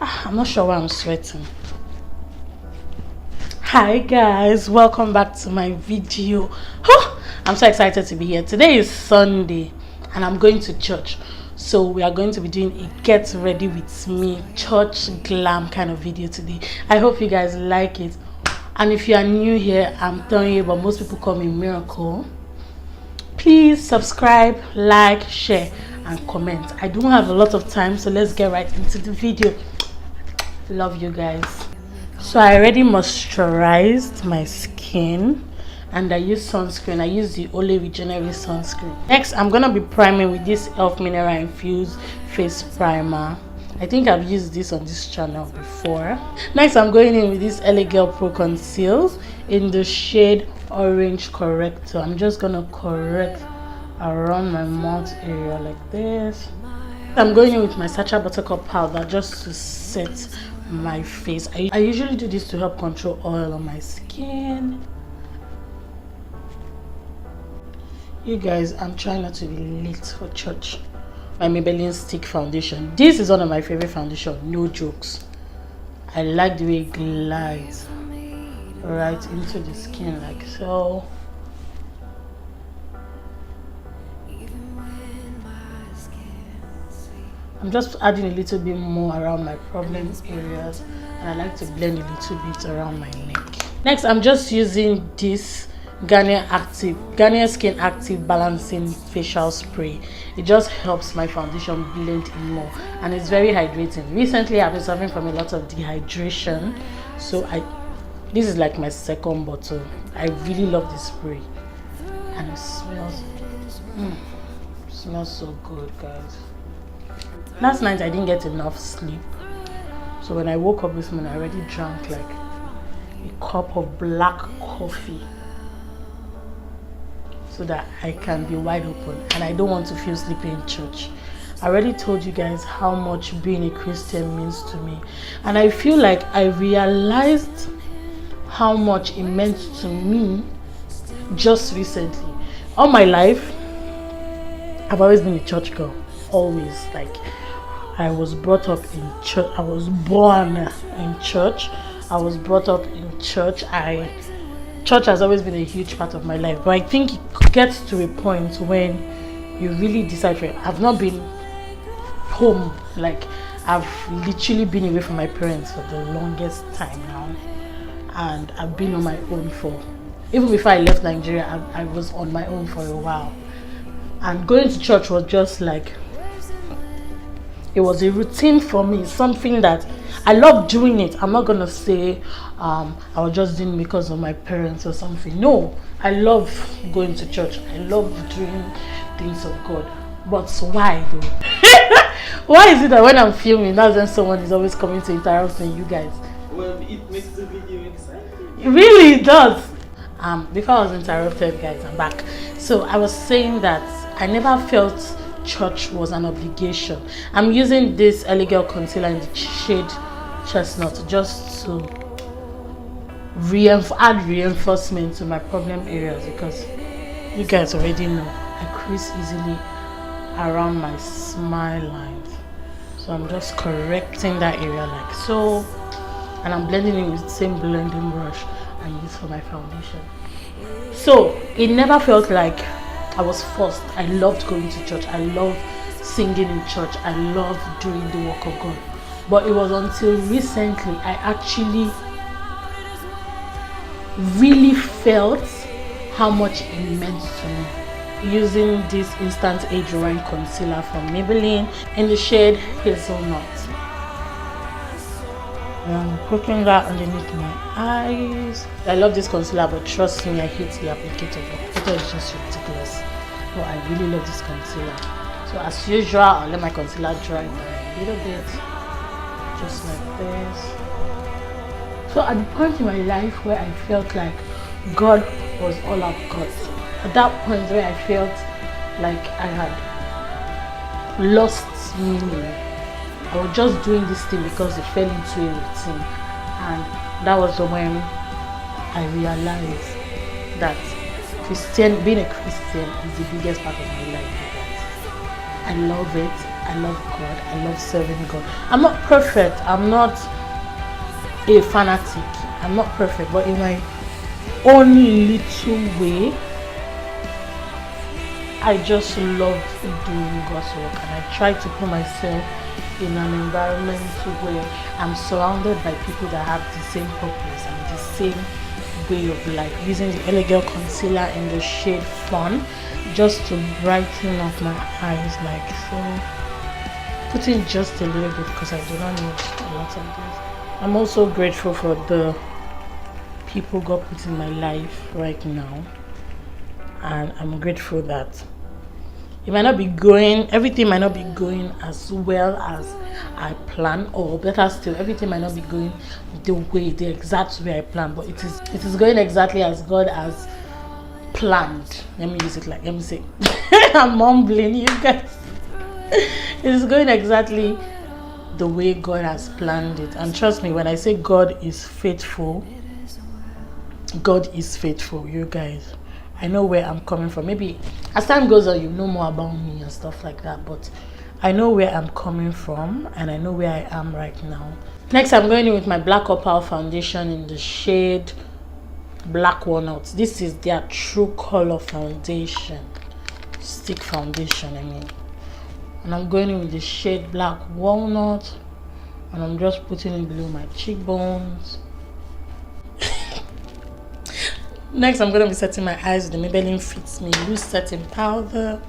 I'm not sure why I'm sweating. Hi guys, welcome back to my video. I'm so excited to be here. Today is Sunday and I'm going to church. So we are going to be doing a get ready with me church glam kind of video today. I hope you guys like it. And if you are new here, I'm telling you, but most people call me Miracle. Please subscribe, like, share and comment. I don't have a lot of time, so let's get right into the video. Love you guys. So I already moisturized my skin and I use sunscreen. I use the Ole Regenerate sunscreen. Next, I'm gonna be priming with this E.L.F mineral infused face primer. I think I've used this on this channel before. Next, I'm going in with this LA Girl Pro Conceal in the shade Orange Corrector. I'm just gonna correct around my mouth area like this. I'm going in with my Sasha buttercup powder just to set my face. I usually do this to help control oil on my skin. You guys, I'm trying not to be late for church. My Maybelline stick foundation. This is one of my favorite foundation, no jokes. I like the way it glides right into the skin like so. I'm just adding a little bit more around my problem areas and I like to blend a little bit around my neck. Next, I'm just using this Garnier Skin Active Balancing Facial Spray. It just helps my foundation blend in more and it's very hydrating. Recently, I've been suffering from a lot of dehydration, so this is like my second bottle. I really love this spray and it smells so good, guys. Last night I didn't get enough sleep, so when I woke up this morning I already drank like a cup of black coffee so that I can be wide open and I don't want to feel sleepy in church. I already told you guys how much being a Christian means to me, and I feel like I realized how much it meant to me just recently. All my life I've always been a church girl, always. Like, I was brought up in church. I was born in church. I was brought up in church. Church has always been a huge part of my life. But I think it gets to a point when you really decide. I've not been home. Like, I've literally been away from my parents for the longest time now. And I've been on my own even before I left Nigeria, I was on my own for a while. And going to church was just like, it was a routine for me, something that I love doing it. I'm not gonna say I was just doing it because of my parents or something. No, I love going to church. I love doing things of God. But why though? Why is it that when I'm filming, that's when someone is always coming to interrupt me, you guys? Well, it makes the video exciting. It really does. Before I was interrupted, guys, I'm back. So I was saying that I never felt church was an obligation. I'm using this elegant concealer in the shade Chestnut just to add reinforcement to my problem areas, because you guys already know I crease easily around my smile lines. So I'm just correcting that area like so, and I'm blending it with the same blending brush I use for my foundation. So it never felt like I was forced. I loved going to church. I loved singing in church. I loved doing the work of God. But it was until recently I actually really felt how much it meant to me. Using this Instant Age Rewind Concealer from Maybelline in the shade Hazelnut. I'm putting that underneath my eyes. I love this concealer, but trust me, I hate the applicator. The applicator is just ridiculous. But I really love this concealer. So as usual, I'll let my concealer dry down a little bit, just like this. So at the point in my life where I felt like God was all I've got, at that point where I felt like I had lost meaning, I was just doing this thing because it fell into a routine, and that was when I realized that being a Christian is the biggest part of my life. I love it. I love God. I love serving God. I'm not perfect. I'm not a fanatic. I'm not perfect, but in my own little way, I just love doing God's work, and I try to put myself in an environment where I'm surrounded by people that have the same purpose and the same way of life. Using the Elegant concealer in the shade Fawn just to brighten up my eyes, like so. Putting just a little bit because I do not need a lot of this. I'm also grateful for the people God put in my life right now, and I'm grateful that it might not be going, everything might not be going as well as I plan, or better still, everything might not be going the exact way I planned, but it is going exactly as God has planned. Let me say I'm mumbling, you guys. It is going exactly the way God has planned it, and trust me when I say God is faithful, you guys. I know where I'm coming from. Maybe as time goes on, you know more about me and stuff like that. But I know where I'm coming from, and I know where I am right now. Next, I'm going in with my Black Opal foundation in the shade Black Walnut. This is their True Color foundation, stick foundation, I mean. And I'm going in with the shade Black Walnut, and I'm just putting it below my cheekbones. Next, I'm going to be setting my eyes with the Maybelline Fits Me loose setting powder.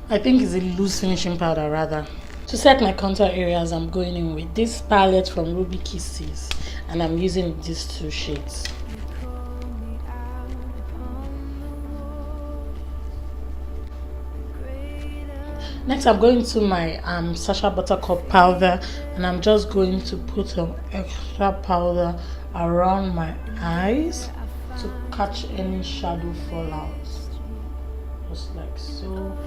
I think it's a loose finishing powder rather. To set my contour areas, I'm going in with this palette from Ruby Kisses, and I'm using these two shades. Next, I'm going to my Sasha buttercup powder, and I'm just going to put some extra powder around my eyes to catch any shadow fallouts, just like so.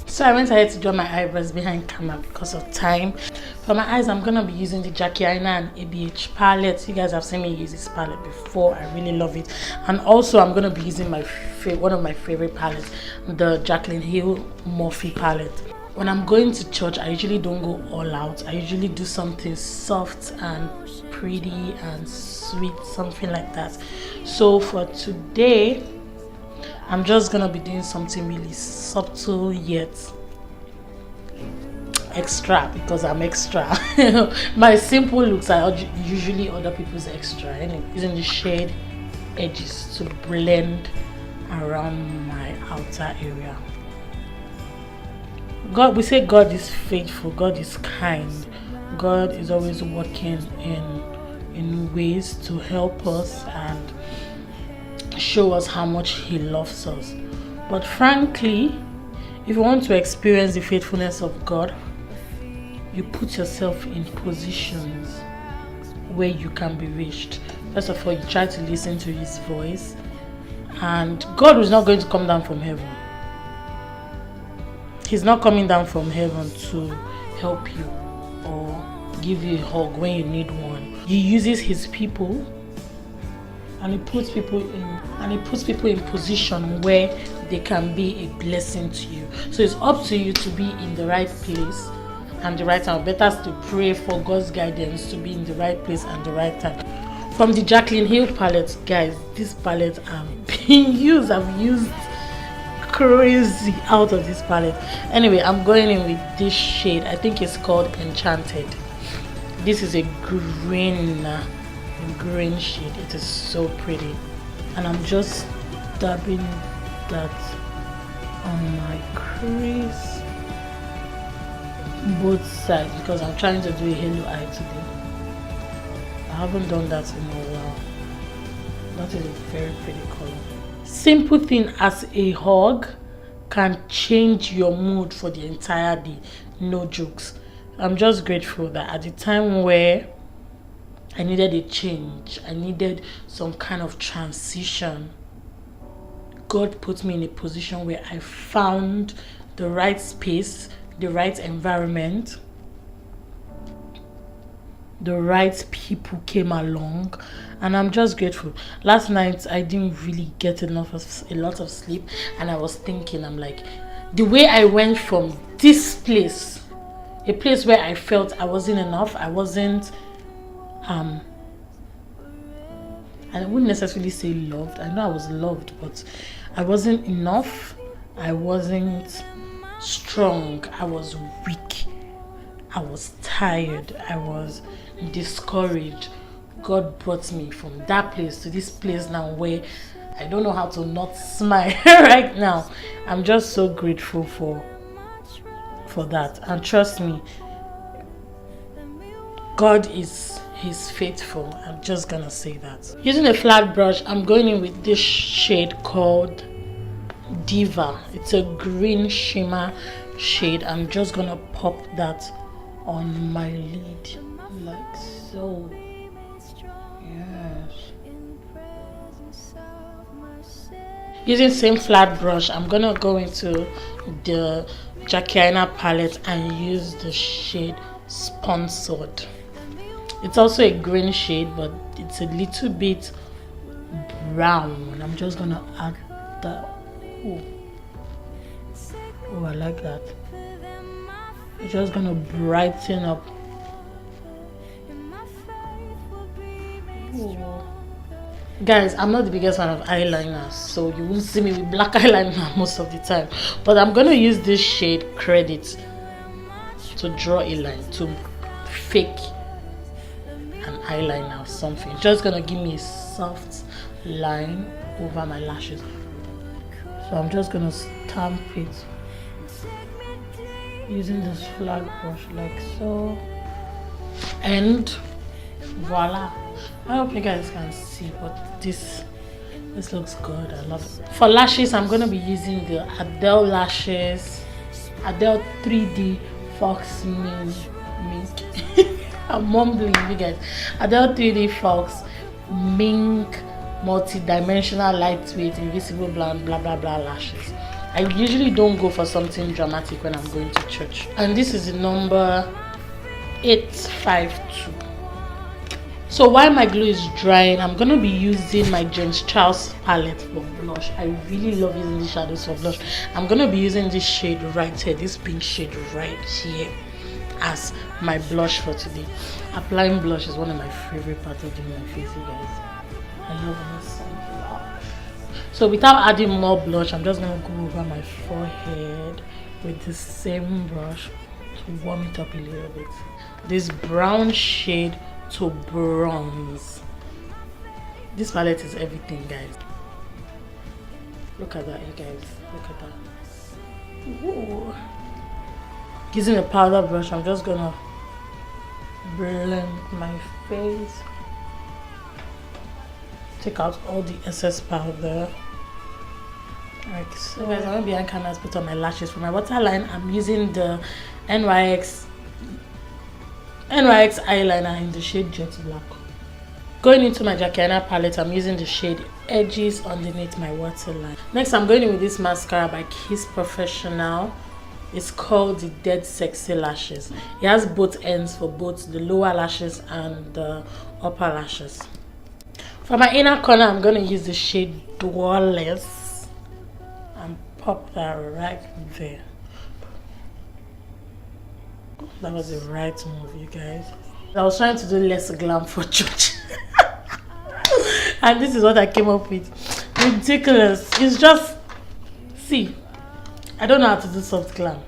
So I went ahead to draw my eyebrows behind camera because of time. For my eyes, I'm gonna be using the Jackyln and ABH palette. You guys have seen me use this palette before. I really love it. And also I'm gonna be using one of my favorite palettes, the Jackyln Hill Morphe palette. When I'm going to church, I usually don't go all out. I usually do something soft and pretty and sweet, something like that. So for today, I'm just gonna be doing something really subtle yet extra, because I'm extra. My simple looks are usually other people's extra. Anyway, using the shade edges to blend around my outer area. We say God is faithful, God is kind, God is always working in ways to help us and show us how much He loves us. But frankly, if you want to experience the faithfulness of God, you put yourself in positions where you can be reached. First of all, you try to listen to His voice, and God is not going to come down from heaven. He's not coming down from heaven to help you or give you a hug when you need one. He uses His people, and He puts people in position where they can be a blessing to you. So it's up to you to be in the right place and the right time. Better to pray for God's guidance to be in the right place and the right time. From the Jackyln Hill palette, guys, this palette I've used crazy out of this palette. Anyway, I'm going in with this shade. I think it's called Enchanted. This is a green shade. It is so pretty, and I'm just dabbing that on my crease, both sides, because I'm trying to do a halo eye today. I haven't done that in a while. That is a very pretty color. Simple thing as a hug can change your mood for the entire day. No jokes. I'm just grateful that at the time where I needed a change, I needed some kind of transition, God put me in a position where I found the right space, the right environment, the right people came along, and I'm just grateful. Last night I didn't really get a lot of sleep, and I was thinking, I'm like, the way I went from this place, a place where I felt I wasn't enough. I wasn't I wouldn't necessarily say loved. I know I was loved, but I wasn't enough. I wasn't strong. I was weak. I was tired. I was discouraged. God brought me from that place to this place now where I don't know how to not smile right now. I'm just so grateful for that. And trust me, God is faithful. I'm just gonna say that. Using a flat brush, I'm going in with this shade called Diva. It's a green shimmer shade. I'm just gonna pop that on my lid like so. Yes. Using same flat brush, I'm gonna go into the Jackyln Hill palette and use the shade Sponsored. It's also a green shade, but it's a little bit brown. I'm just gonna add that. Oh, I like that. I'm just gonna brighten up. Ooh. Guys, I'm not the biggest fan of eyeliners, so you won't see me with black eyeliner most of the time. But I'm gonna use this shade Credit to draw a line, to fake an eyeliner or something. Just gonna give me a soft line over my lashes. So I'm just gonna stamp it using this flat brush like so, and voila. I hope you guys can see, but this looks good. I love it. For lashes, I'm gonna be using the Adele lashes, Adele 3D Fox Mink. I'm mumbling, you guys. Adele 3D Fox Mink multi-dimensional lightweight invisible blonde blah blah blah lashes. I usually don't go for something dramatic when I'm going to church, and this is the number 852. So while my glue is drying, I'm gonna be using my James Charles palette for blush. I really love using the shadows for blush. I'm gonna be using this shade right here, this pink shade right here, as my blush for today. Applying blush is one of my favorite parts of doing my face, you guys. I love this blush. So without adding more blush, I'm just gonna go over my forehead with the same brush to warm it up a little bit. This brown shade to bronze. This palette is everything, guys. Look at that, you guys. Look at that. Whoa. Using a powder brush, I'm just gonna blend my face. Take out all the excess powder. Like so. Guys, I'm gonna be behind put on my lashes. For my waterline, I'm using the NYX eyeliner in the shade Jet Black. Going into my Jackyln Hill palette, I'm using the shade Edges underneath my waterline. Next, I'm going in with this mascara by Kiss Professional. It's called the Dead Sexy Lashes. It has both ends for both the lower lashes and the upper lashes. For my inner corner, I'm going to use the shade Dwellers and pop that right there. That was the right move, you guys. I was trying to do less glam for church. And this is what I came up with. Ridiculous. It's just, see, I don't know how to do soft glam.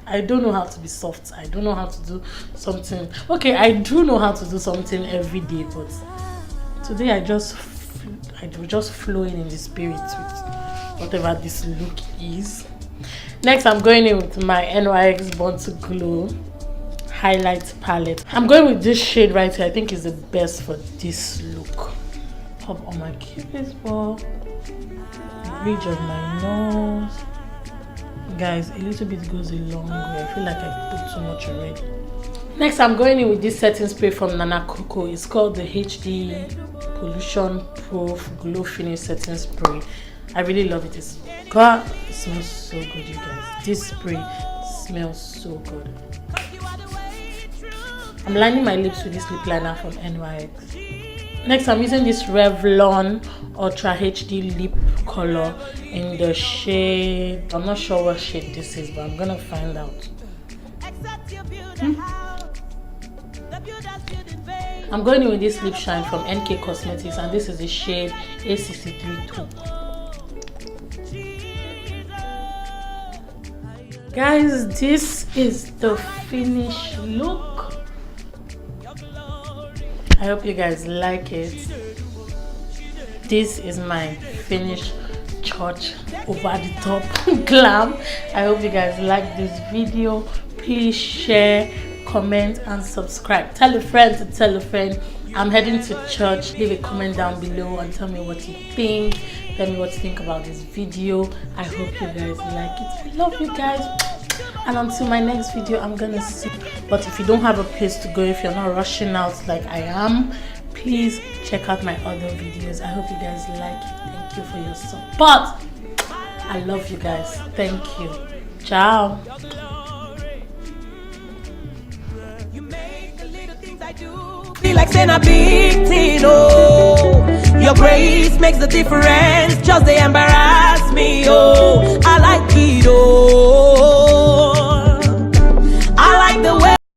I don't know how to be soft. I don't know how to do something. Okay, I do know how to do something every day, but today I was just flowing in the spirit with whatever this look is. Next, I'm going in with my NYX Born to Glow highlight palette. I'm going with this shade right here. I think is the best for this look. Pop on my cupid's bow, ridge of my nose. Guys, a little bit goes a long way. I feel like I put too much already. Next, I'm going in with this setting spray from Nanacoco. It's called the HD Pollution Proof Glow Finish Setting Spray. I really love it. It smells so good, you guys. This spray smells so good. I'm lining my lips with this lip liner from NYX. Next, I'm using this Revlon Ultra HD lip color in the shade, I'm not sure what shade this is, but I'm gonna find out. I'm going in with this lip shine from NK Cosmetics, and this is the shade A63 Taupe. Guys, this is the finished look. I hope you guys like it. This is my finished church over the top glam. I hope you guys like this video. Please share, comment and subscribe. Tell a friend to tell a friend. I'm heading to church. Leave a comment down below and tell me what you think. Tell me what you think about this video. I hope you guys like it. I love you guys. And until my next video, I'm gonna see. But if you don't have a place to go, if you're not rushing out like I am, please check out my other videos. I hope you guys like it. Thank you for your support. I love you guys. Thank you. Ciao. Feel like saying a big thing, oh. Your grace makes the difference. Just the